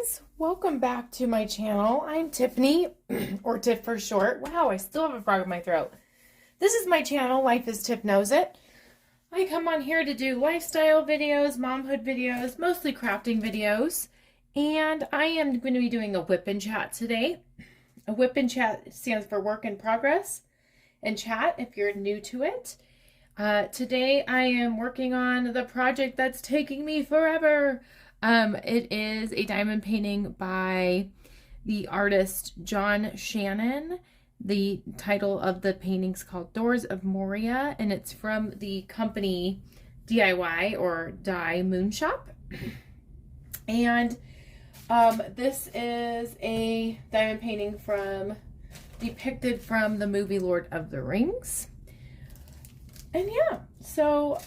friends, welcome back to my channel. I'm Tiffany, or Tiff for short. Wow, I still have a frog in my throat. This is my channel, Life is Tiff Knows It. I come on here to do lifestyle videos, momhood videos, mostly crafting videos, and I am going to be doing a WIP and chat today. A WIP and chat stands for work in progress, and chat if you're new to it. Today I am working on the project that's taking me forever. It is a diamond painting by the artist John Shannon. The title of the painting is called Doors of Moria, and it's from the company DIY or Die Moon Shop. And this is a diamond painting depicted from the movie Lord of the Rings. And yeah, so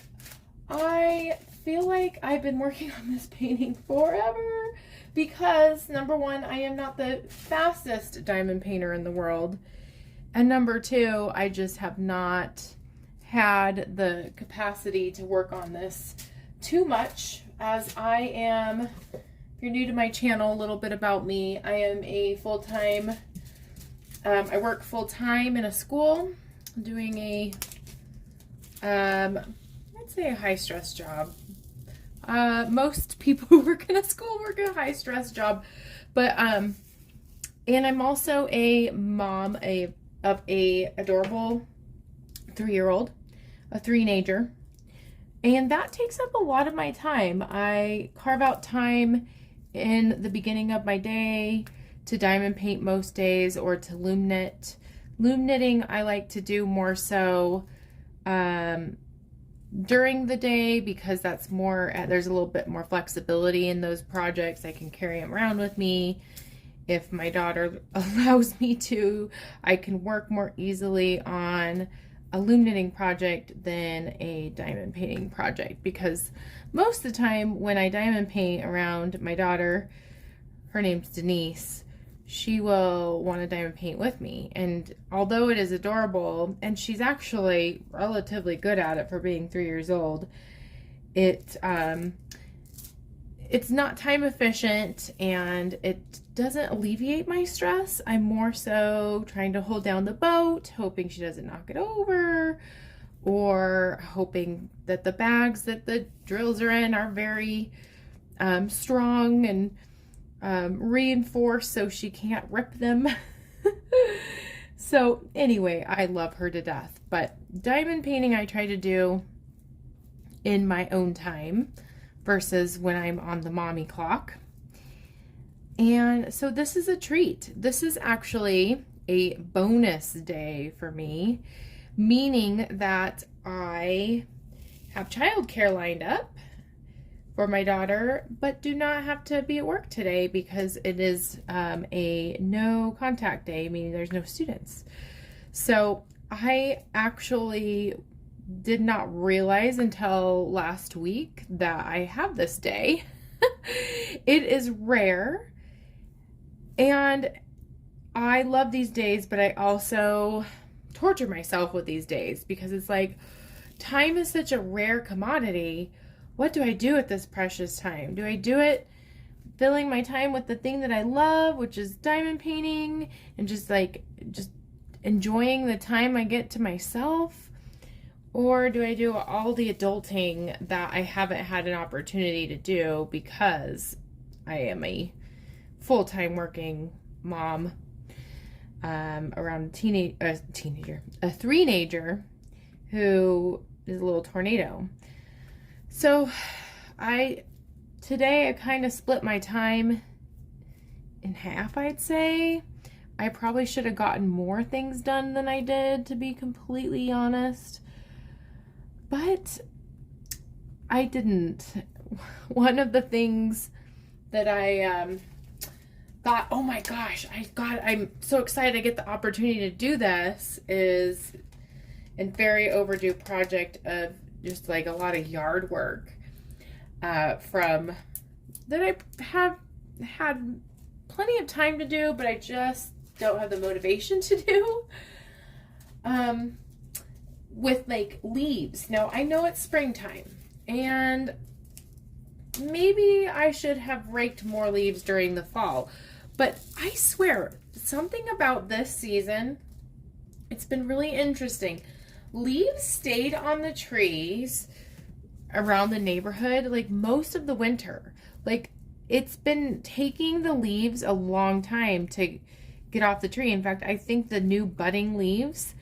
I feel like I've been working on this painting forever because number one, I am not the fastest diamond painter in the world. And number two, I just have not had the capacity to work on this too much, as I am, if you're new to my channel, a little bit about me. I am a full-time, I work full-time in a school doing I'd say a high-stress job. Most people who work in a school work a high-stress job, but and I'm also a mom of a adorable 3-year-old, a three-nager, and that takes up a lot of my time. I carve out time in the beginning of my day to diamond paint most days, or to loom knit. Loom knitting I like to do more so during the day, because that's more, there's a little bit more flexibility in those projects. I can carry them around with me. If my daughter allows me to, I can work more easily on a loom knitting project than a diamond painting project, because most of the time when I diamond paint around my daughter, her name's Denise, she will want to diamond paint with me. And although it is adorable, and she's actually relatively good at it for being 3 years old, it's not time efficient, and it doesn't alleviate my stress. I'm more so trying to hold down the boat, hoping she doesn't knock it over, or hoping that the bags that the drills are in are very strong and reinforced so she can't rip them. So anyway, I love her to death, but diamond painting I try to do in my own time versus when I'm on the mommy clock. And so this is a treat. This is actually a bonus day for me, meaning that I have childcare lined up for my daughter, but do not have to be at work today because it is a no contact day, meaning there's no students. So I actually did not realize until last week that I have this day. It is rare, and I love these days, but I also torture myself with these days because it's like, time is such a rare commodity. What do I do with this precious time? Do I do it filling my time with the thing that I love, which is diamond painting, and just enjoying the time I get to myself? Or do I do all the adulting that I haven't had an opportunity to do because I am a full-time working mom around a three-nager who is a little tornado? So today I kind of split my time in half, I'd say. I probably should have gotten more things done than I did, to be completely honest. But I didn't. One of the things that I thought, oh my gosh, I'm so excited I get the opportunity to do this, is a very overdue project of just like a lot of yard work that I have had plenty of time to do, but I just don't have the motivation to do. With like leaves. Now I know it's springtime, and maybe I should have raked more leaves during the fall. But I swear, something about this season, it's been really interesting. Leaves stayed on the trees around the neighborhood like most of the winter. Like, it's been taking the leaves a long time to get off the tree. In fact, I think the new budding leaves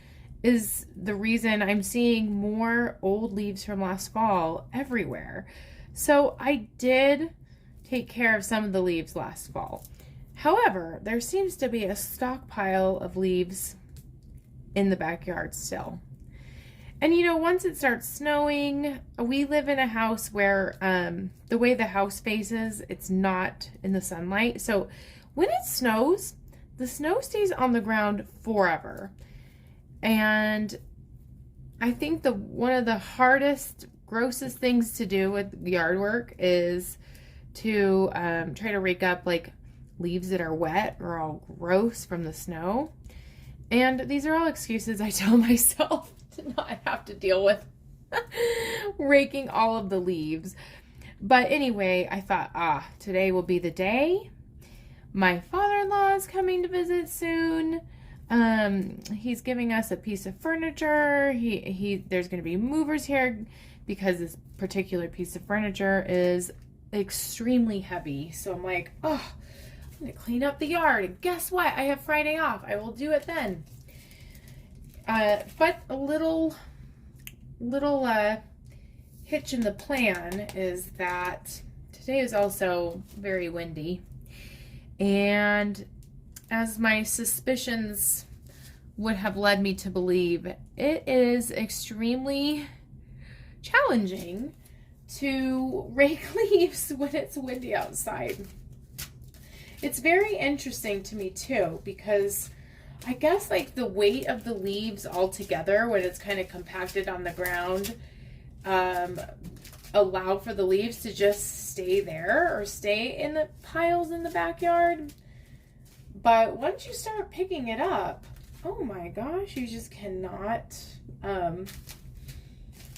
is the reason I'm seeing more old leaves from last fall everywhere. So I did take care of some of the leaves last fall. However, there seems to be a stockpile of leaves in the backyard still. And you know, once it starts snowing, we live in a house where the way the house faces, it's not in the sunlight. So when it snows, the snow stays on the ground forever. And I think one of the hardest, grossest things to do with yard work is to try to rake up like leaves that are wet or all gross from the snow. And these are all excuses I tell myself to not have to deal with raking all of the leaves. But anyway, I thought, today will be the day. My father-in-law is coming to visit soon. He's giving us a piece of furniture. There's going to be movers here because this particular piece of furniture is extremely heavy. So I'm like, I'm going to clean up the yard. And guess what? I have Friday off. I will do it then. But a little hitch in the plan is that today is also very windy. And as my suspicions would have led me to believe, it is extremely challenging to rake leaves when it's windy outside. It's very interesting to me too, because I guess like the weight of the leaves all together when it's kind of compacted on the ground allow for the leaves to just stay there or stay in the piles in the backyard. But once you start picking it up, oh my gosh, you just cannot,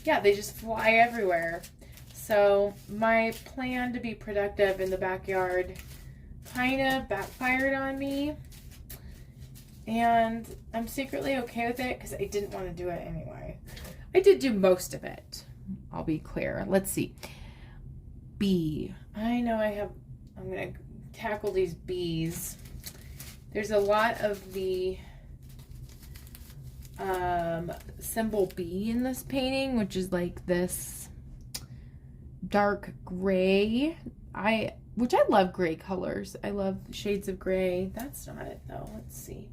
they just fly everywhere. So my plan to be productive in the backyard kind of backfired on me. And I'm secretly okay with it because I didn't want to do it anyway. I did do most of it. I'll be clear. Let's see. Bee. I know I'm going to tackle these bees. There's a lot of the symbol bee in this painting, which is like this dark gray. Which I love gray colors. I love shades of gray. That's not it though. Let's see.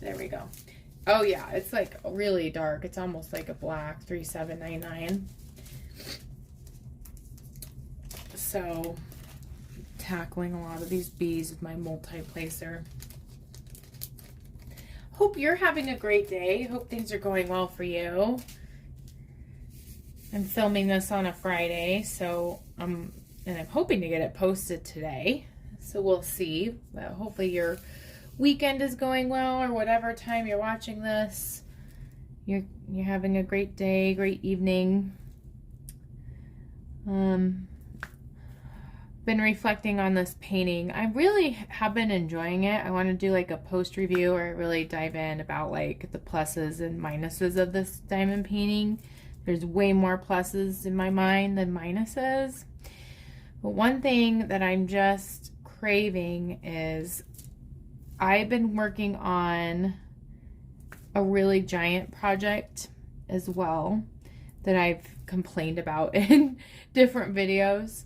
There we go. Oh yeah, it's like really dark. It's almost like a black 3799. So tackling a lot of these bees with my multi-placer. Hope you're having a great day. Hope things are going well for you. I'm filming this on a Friday, so and I'm hoping to get it posted today. So we'll see. But hopefully your weekend is going well, or whatever time you're watching this. You're having a great day, great evening. Been reflecting on this painting. I really have been enjoying it. I want to do like a post review where I really dive in about like the pluses and minuses of this diamond painting. There's way more pluses in my mind than minuses. But one thing that I'm just craving is I've been working on a really giant project as well that I've complained about in different videos.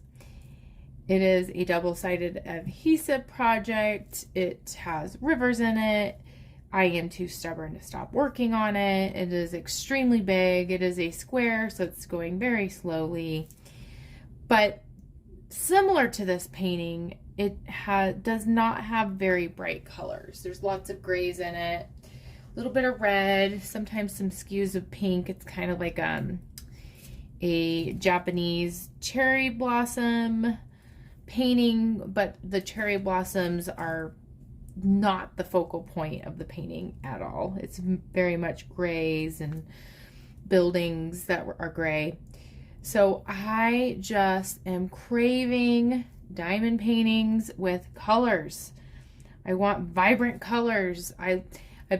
It is a double-sided adhesive project. It has rivers in it. I am too stubborn to stop working on it. It is extremely big. It is a square, so it's going very slowly. But similar to this painting, it does not have very bright colors. There's lots of grays in it, a little bit of red, sometimes some skews of pink. It's kind of like a Japanese cherry blossom painting, but the cherry blossoms are not the focal point of the painting at all. It's very much grays and buildings that are gray. So I just am craving diamond paintings with colors. I want vibrant colors. I've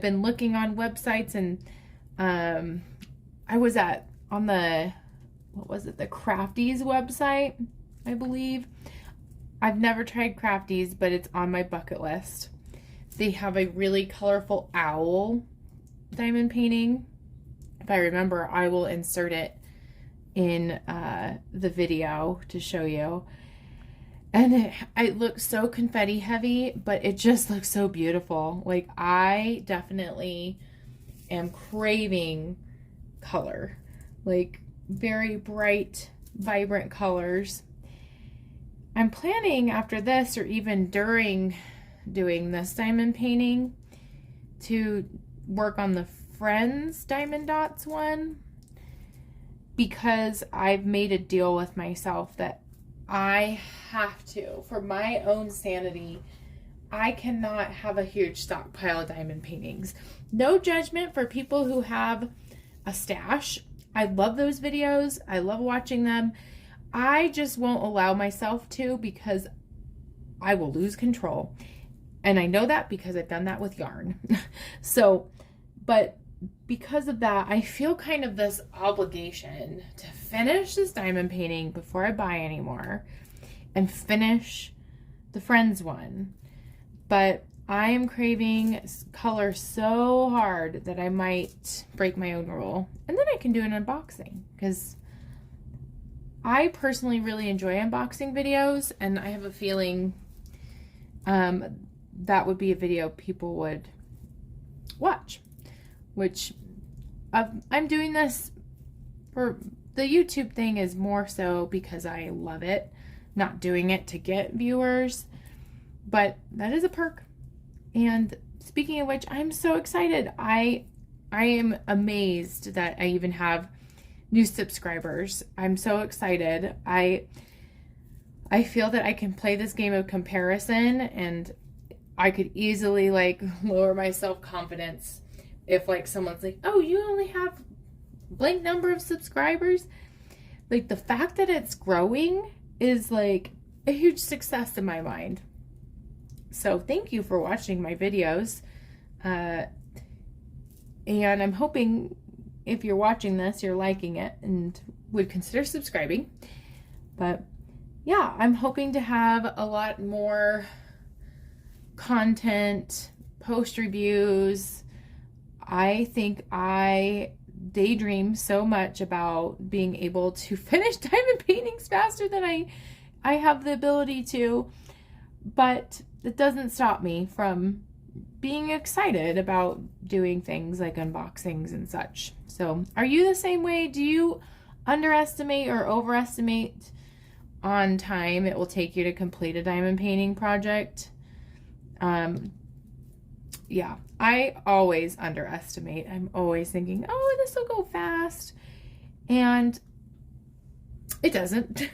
been looking on websites, and I was on the, what was it, the Crafties website, I believe. I've never tried Crafties, but it's on my bucket list. They have a really colorful owl diamond painting. If I remember, I will insert it in the video to show you. And it looks so confetti heavy, but it just looks so beautiful. Like, I definitely am craving color, like very bright, vibrant colors. I'm planning after this, or even during doing this diamond painting, to work on the Friends Diamond Dots one, because I've made a deal with myself that I have to, for my own sanity, I cannot have a huge stockpile of diamond paintings. No judgment for people who have a stash. I love those videos. I love watching them. I just won't allow myself to, because I will lose control. And I know that because I've done that with yarn. So, but because of that, I feel kind of this obligation to finish this diamond painting before I buy anymore, and finish the Friends one. But I am craving color so hard that I might break my own rule, and then I can do an unboxing, because I personally really enjoy unboxing videos, and I have a feeling that would be a video people would watch, which I'm doing this for the YouTube thing is more so because I love it, not doing it to get viewers, but that is a perk. And speaking of which, I'm so excited. I am amazed that I even have new subscribers. I'm so excited. I feel that I can play this game of comparison, and I could easily like lower my self-confidence if like someone's like, oh, you only have blank number of subscribers. Like, the fact that it's growing is like a huge success in my mind. So thank you for watching my videos. And I'm hoping if you're watching this, you're liking it and would consider subscribing. But yeah, I'm hoping to have a lot more content, post reviews. I think I daydream so much about being able to finish diamond paintings faster than I have the ability to, but it doesn't stop me from being excited about doing things like unboxings and such. So are you the same way? Do you underestimate or overestimate on time it will take you to complete a diamond painting project? Yeah, I always underestimate. I'm always thinking, oh, this will go fast. And it doesn't.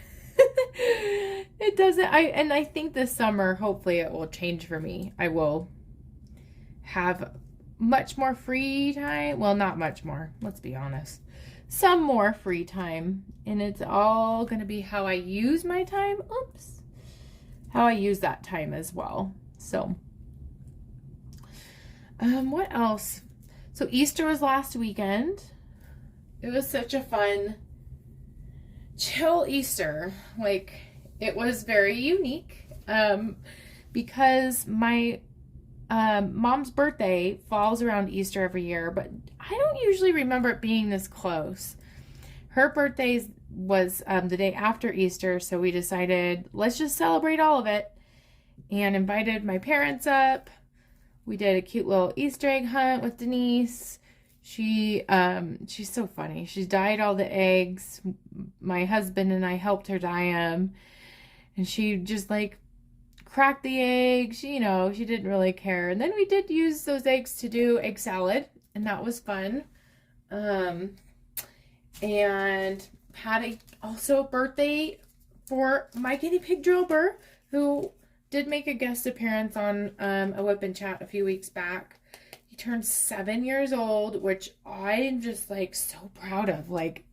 It doesn't. I think this summer, hopefully it will change for me. I will have much more free time. Well, not much more. Let's be honest. Some more free time. And it's all going to be how I use my time. Oops. How I use that time as well. So, what else? So Easter was last weekend. It was such a fun, chill Easter. Like, it was very unique, because my mom's birthday falls around Easter every year, but I don't usually remember it being this close. Her birthday was the day after Easter, so we decided, let's just celebrate all of it, and invited my parents up. We did a cute little Easter egg hunt with Denise. She's so funny. She dyed all the eggs. My husband and I helped her dye them. And she just like cracked the eggs. She didn't really care. And then we did use those eggs to do egg salad, and that was fun. And had also a birthday for my guinea pig Drilber, who did make a guest appearance on a WIP and Chat a few weeks back. He turned 7 years old, which I'm just like so proud of. Like,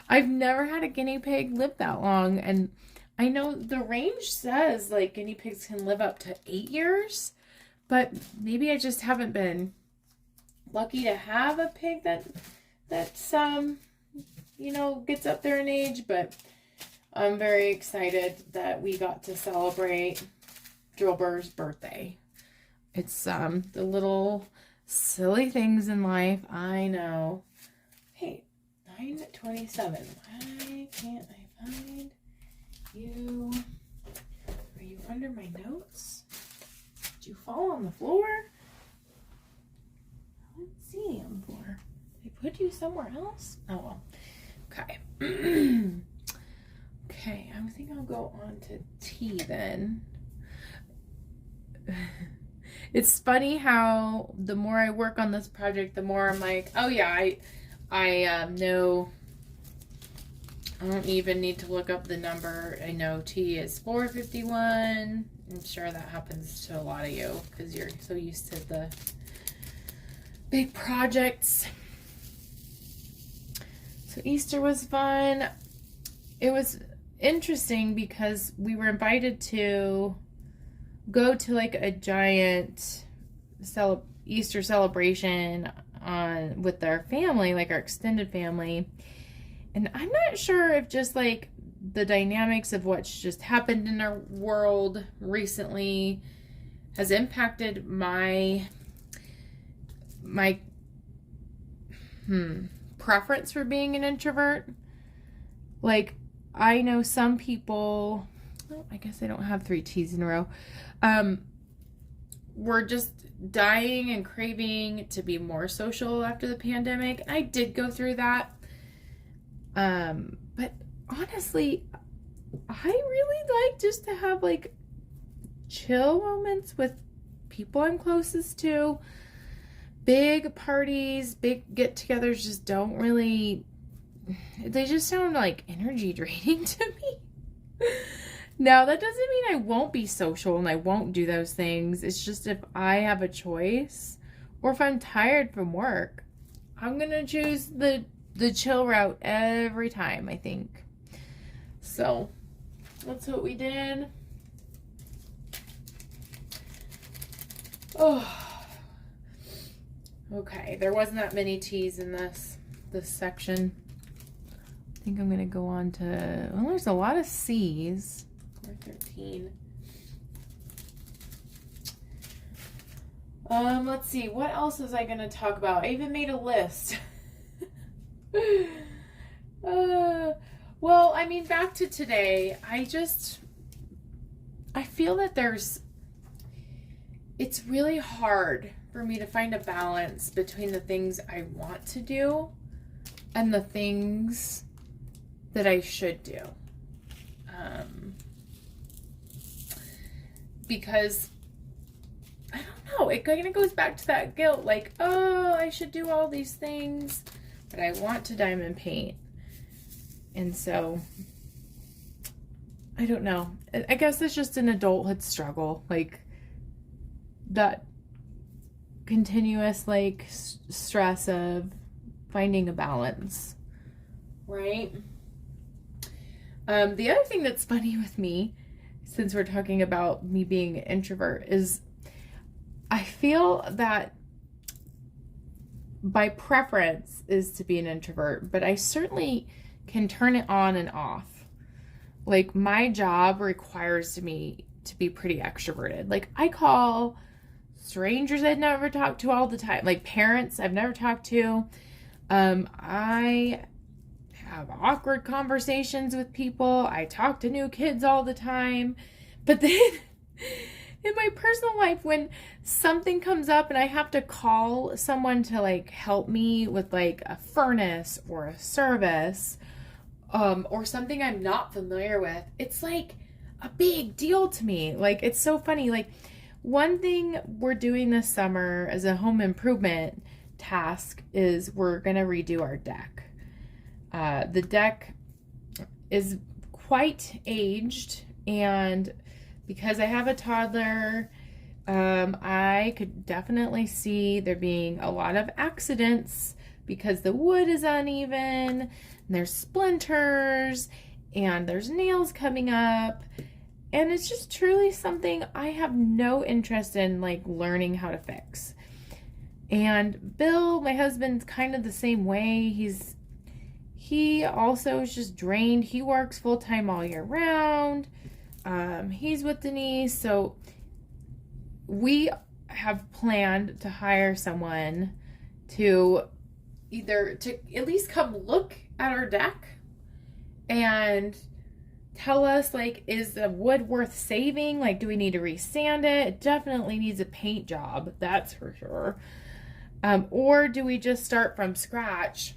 I've never had a guinea pig live that long. And I know the range says like guinea pigs can live up to 8 years, but maybe I just haven't been lucky to have a pig that's you know, gets up there in age. But I'm very excited that we got to celebrate Drillbur's birthday. It's the little silly things in life. I know. Hey, 9:27. Why can't I find you? Are you under my notes? Did you fall on the floor? I didn't see you on the floor. Did I put you somewhere else? Oh well. Okay. Okay, I think I'll go on to T then. It's funny how the more I work on this project, the more I'm like, oh yeah, I know. I don't even need to look up the number. I know T is 451. I'm sure that happens to a lot of you because you're so used to the big projects. So Easter was fun. It was interesting because we were invited to go to like a giant Easter celebration with our family, like our extended family. And I'm not sure if just like the dynamics of what's just happened in our world recently has impacted my preference for being an introvert. Like, I know some people, oh, I guess I don't have 3 T's in a row, were just dying and craving to be more social after the pandemic. I did go through that. But honestly, I really like just to have like chill moments with people I'm closest to. Big parties, big get-togethers just don't really, they just sound like energy draining to me. Now, that doesn't mean I won't be social and I won't do those things. It's just if I have a choice or if I'm tired from work, I'm going to choose the chill route every time, I think. So, that's what we did. Oh. Okay, there wasn't that many T's in this section. I think I'm going to go on to, well, there's a lot of C's. 413. Let's see, what else was I going to talk about? I even made a list. Well, I mean, back to today, I feel that it's really hard for me to find a balance between the things I want to do and the things that I should do. Because I don't know, it kind of goes back to that guilt, like, oh, I should do all these things, but I want to diamond paint. And so, I don't know. I guess it's just an adulthood struggle, like that continuous like stress of finding a balance, right? The other thing that's funny with me, since we're talking about me being an introvert, is I feel that my preference is to be an introvert, but I certainly can turn it on and off. Like, my job requires me to be pretty extroverted. Like, I call strangers I've never talked to all the time, like parents I've never talked to. I have awkward conversations with people. I talk to new kids all the time. But then in my personal life, when something comes up and I have to call someone to like help me with like a furnace or a service, or something I'm not familiar with, it's like a big deal to me. Like, it's so funny. Like, one thing we're doing this summer as a home improvement task is we're going to redo our deck. The deck is quite aged, and because I have a toddler, I could definitely see there being a lot of accidents because the wood is uneven, and there's splinters, and there's nails coming up, and it's just truly something I have no interest in, like, learning how to fix. And Bill, my husband's kind of the same way. He also is just drained. He works full-time all year round. He's with Denise, so we have planned to hire someone to at least come look at our deck and tell us, like, is the wood worth saving? Like, do we need to resand it? It definitely needs a paint job, that's for sure. Or do we just start from scratch?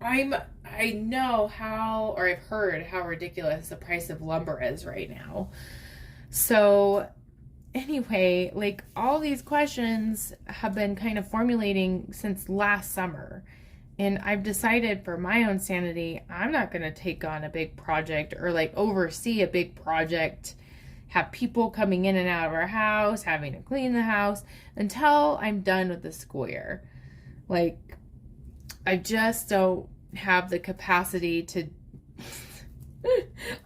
I know how, or I've heard how ridiculous the price of lumber is right now. So anyway, like, all these questions have been kind of formulating since last summer. And I've decided, for my own sanity, I'm not going to take on a big project or, like, oversee a big project, have people coming in and out of our house, having to clean the house, until I'm done with the school year. Like, I just don't have the capacity to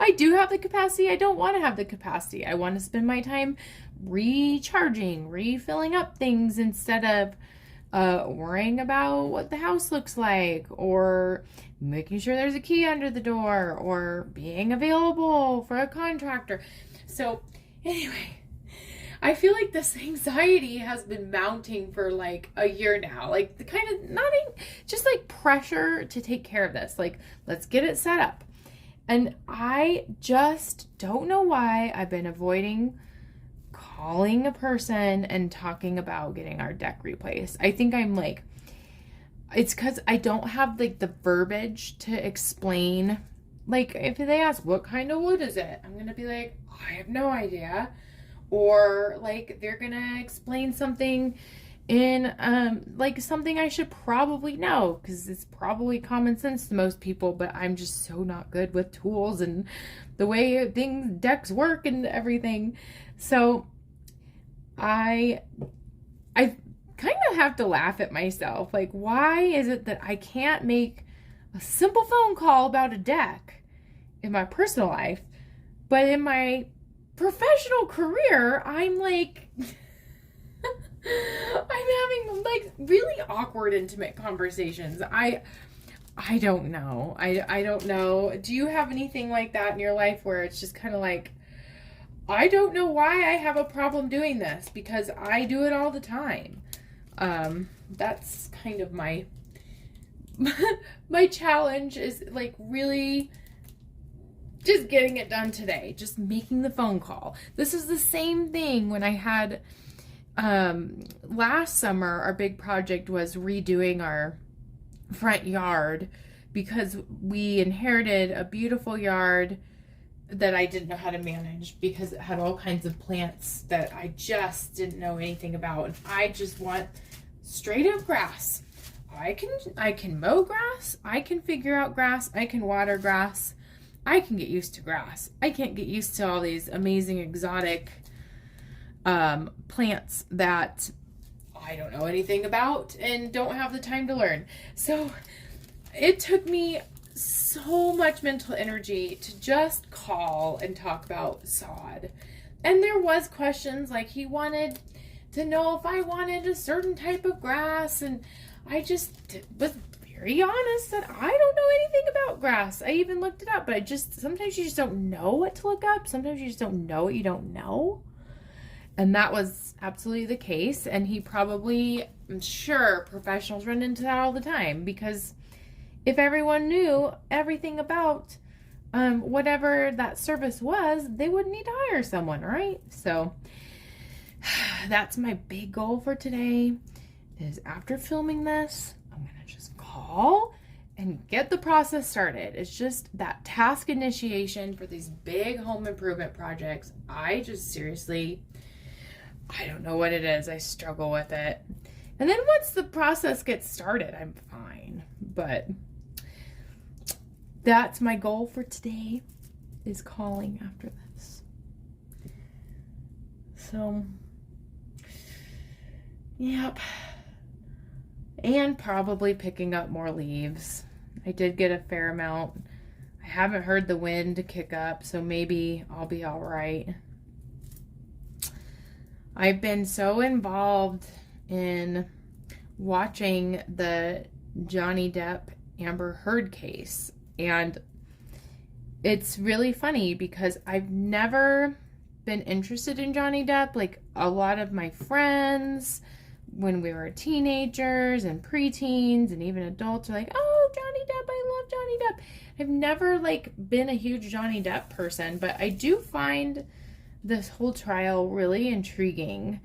I do have the capacity. I don't want to have the capacity. I want to spend my time recharging, refilling up things, instead of worrying about what the house looks like, or making sure there's a key under the door, or being available for a contractor. So anyway, I feel like this anxiety has been mounting for like a year now. Like, the kind of, not just like pressure to take care of this. Like, let's get it set up. And I just don't know why I've been avoiding calling a person and talking about getting our deck replaced. I think I'm like, it's because I don't have, like, the verbiage to explain. Like, if they ask, what kind of wood is it? I'm going to be like, I have no idea. Or, like, they're going to explain something in, like, something I should probably know, because it's probably common sense to most people, but I'm just so not good with tools and the way decks work and everything. So I kind of have to laugh at myself. Like, why is it that I can't make a simple phone call about a deck in my personal life, but in my professional career, I'm like, I'm having, like, really awkward, intimate conversations. I don't know. I don't know. Do you have anything like that in your life where it's just kind of like, I don't know why I have a problem doing this, because I do it all the time. That's kind of my challenge, is, like, really just getting it done today, just making the phone call. This is the same thing when I had, last summer, our big project was redoing our front yard, because we inherited a beautiful yard that I didn't know how to manage, because it had all kinds of plants that I just didn't know anything about. And I just want straight up grass. I can mow grass. I can figure out grass. I can water grass. I can get used to grass. I can't get used to all these amazing exotic plants that I don't know anything about and don't have the time to learn. So it took me so much mental energy to just call and talk about sod. And there was questions, like, he wanted to know if I wanted a certain type of grass, and I just was very honest that I don't know anything about grass. I even looked it up, but sometimes you just don't know what to look up. Sometimes you just don't know what you don't know. And that was absolutely the case. And he probably, I'm sure professionals run into that all the time, because if everyone knew everything about whatever that service was, they wouldn't need to hire someone, right? So that's my big goal for today, is after filming this, I'm going to just call and get the process started. It's just that task initiation for these big home improvement projects. I just seriously, I don't know what it is. I struggle with it. And then once the process gets started, I'm fine. But that's my goal for today, is calling after this. So, yep. And probably picking up more leaves. I did get a fair amount. I haven't heard the wind kick up, so maybe I'll be all right. I've been so involved in watching the Johnny Depp Amber Heard case, and it's really funny because I've never been interested in Johnny Depp. Like, a lot of my friends when we were teenagers and preteens and even adults are like, oh, Johnny Depp, I love Johnny Depp. I've never like been a huge Johnny Depp person, but I do find this whole trial really intriguing.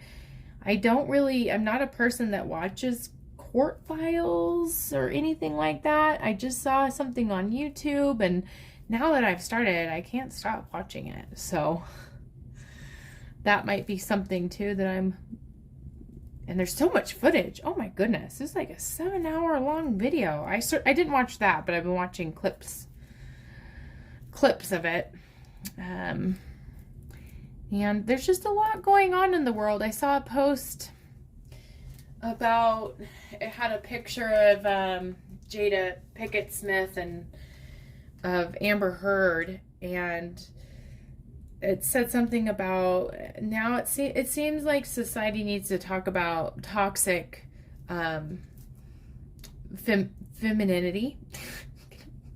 I'm not a person that watches court files or anything like that. I just saw something on YouTube, and now that I've started, I can't stop watching it. So that might be something too that and there's so much footage. Oh my goodness. It's like a 7-hour long video. I didn't watch that, but I've been watching clips of it. And there's just a lot going on in the world. I saw a post about, it had a picture of Jada Pinkett Smith and of Amber Heard, and it said something about now it seems like society needs to talk about toxic femininity.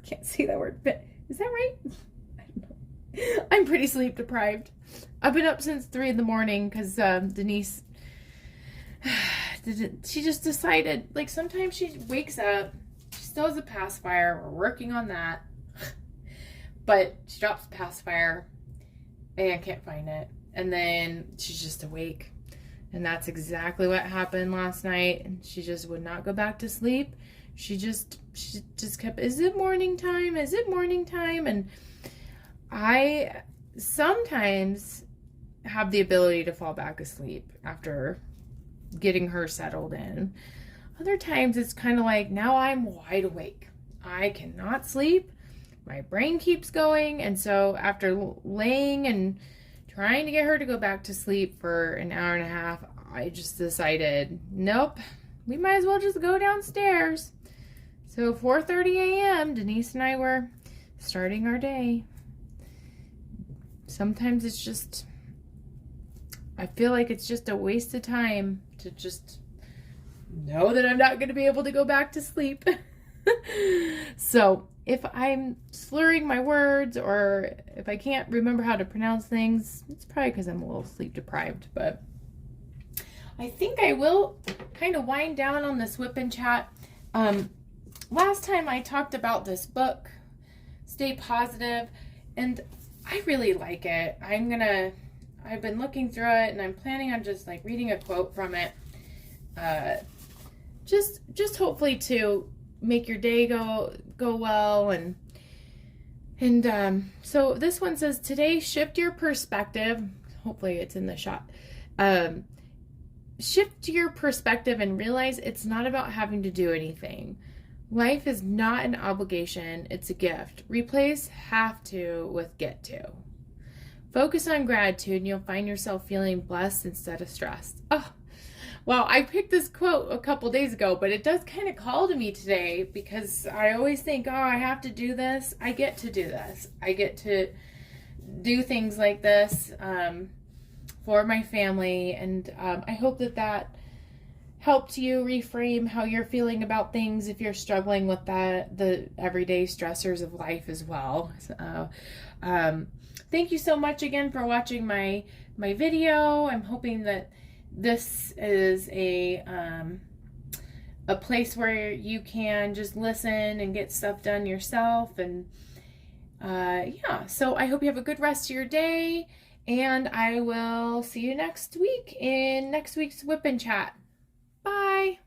Can't say that word. Is that right? I don't know. I'm pretty sleep deprived. I've been up since 3 a.m. because Denise, she just decided, like, sometimes she wakes up, she still has a pacifier, we're working on that, but she drops the pacifier and can't find it, and then she's just awake. And that's exactly what happened last night. And she just would not go back to sleep. She just kept, is it morning time? Is it morning time? And I sometimes have the ability to fall back asleep after getting her settled in. Other times it's kind of like, now I'm wide awake. I cannot sleep. My brain keeps going, and so after laying and trying to get her to go back to sleep for an hour and a half, I just decided, nope, we might as well just go downstairs. So 4:30 a.m., Denise and I were starting our day. Sometimes it's just, I feel like it's just a waste of time to just know that I'm not going to be able to go back to sleep. So if I'm slurring my words or if I can't remember how to pronounce things, it's probably because I'm a little sleep deprived. But I think I will kind of wind down on this WIP and chat. Last time I talked about this book, Stay Positive, and I really like it. I've been looking through it, and I'm planning on just like reading a quote from it. Just hopefully to make your day go well. And so this one says, today shift your perspective. Hopefully it's in the shot. Shift your perspective and realize it's not about having to do anything. Life is not an obligation, it's a gift. Replace have to with get to. Focus on gratitude and you'll find yourself feeling blessed instead of stressed. Oh, well, I picked this quote a couple days ago, but it does kind of call to me today because I always think, oh, I have to do this. I get to do this. I get to do things like this for my family. And I hope that helped you reframe how you're feeling about things if you're struggling with the everyday stressors of life as well. So, thank you so much again for watching my video. I'm hoping that this is a place where you can just listen and get stuff done yourself. And yeah, so I hope you have a good rest of your day, and I will see you next week in next week's WIP and Chat. Bye.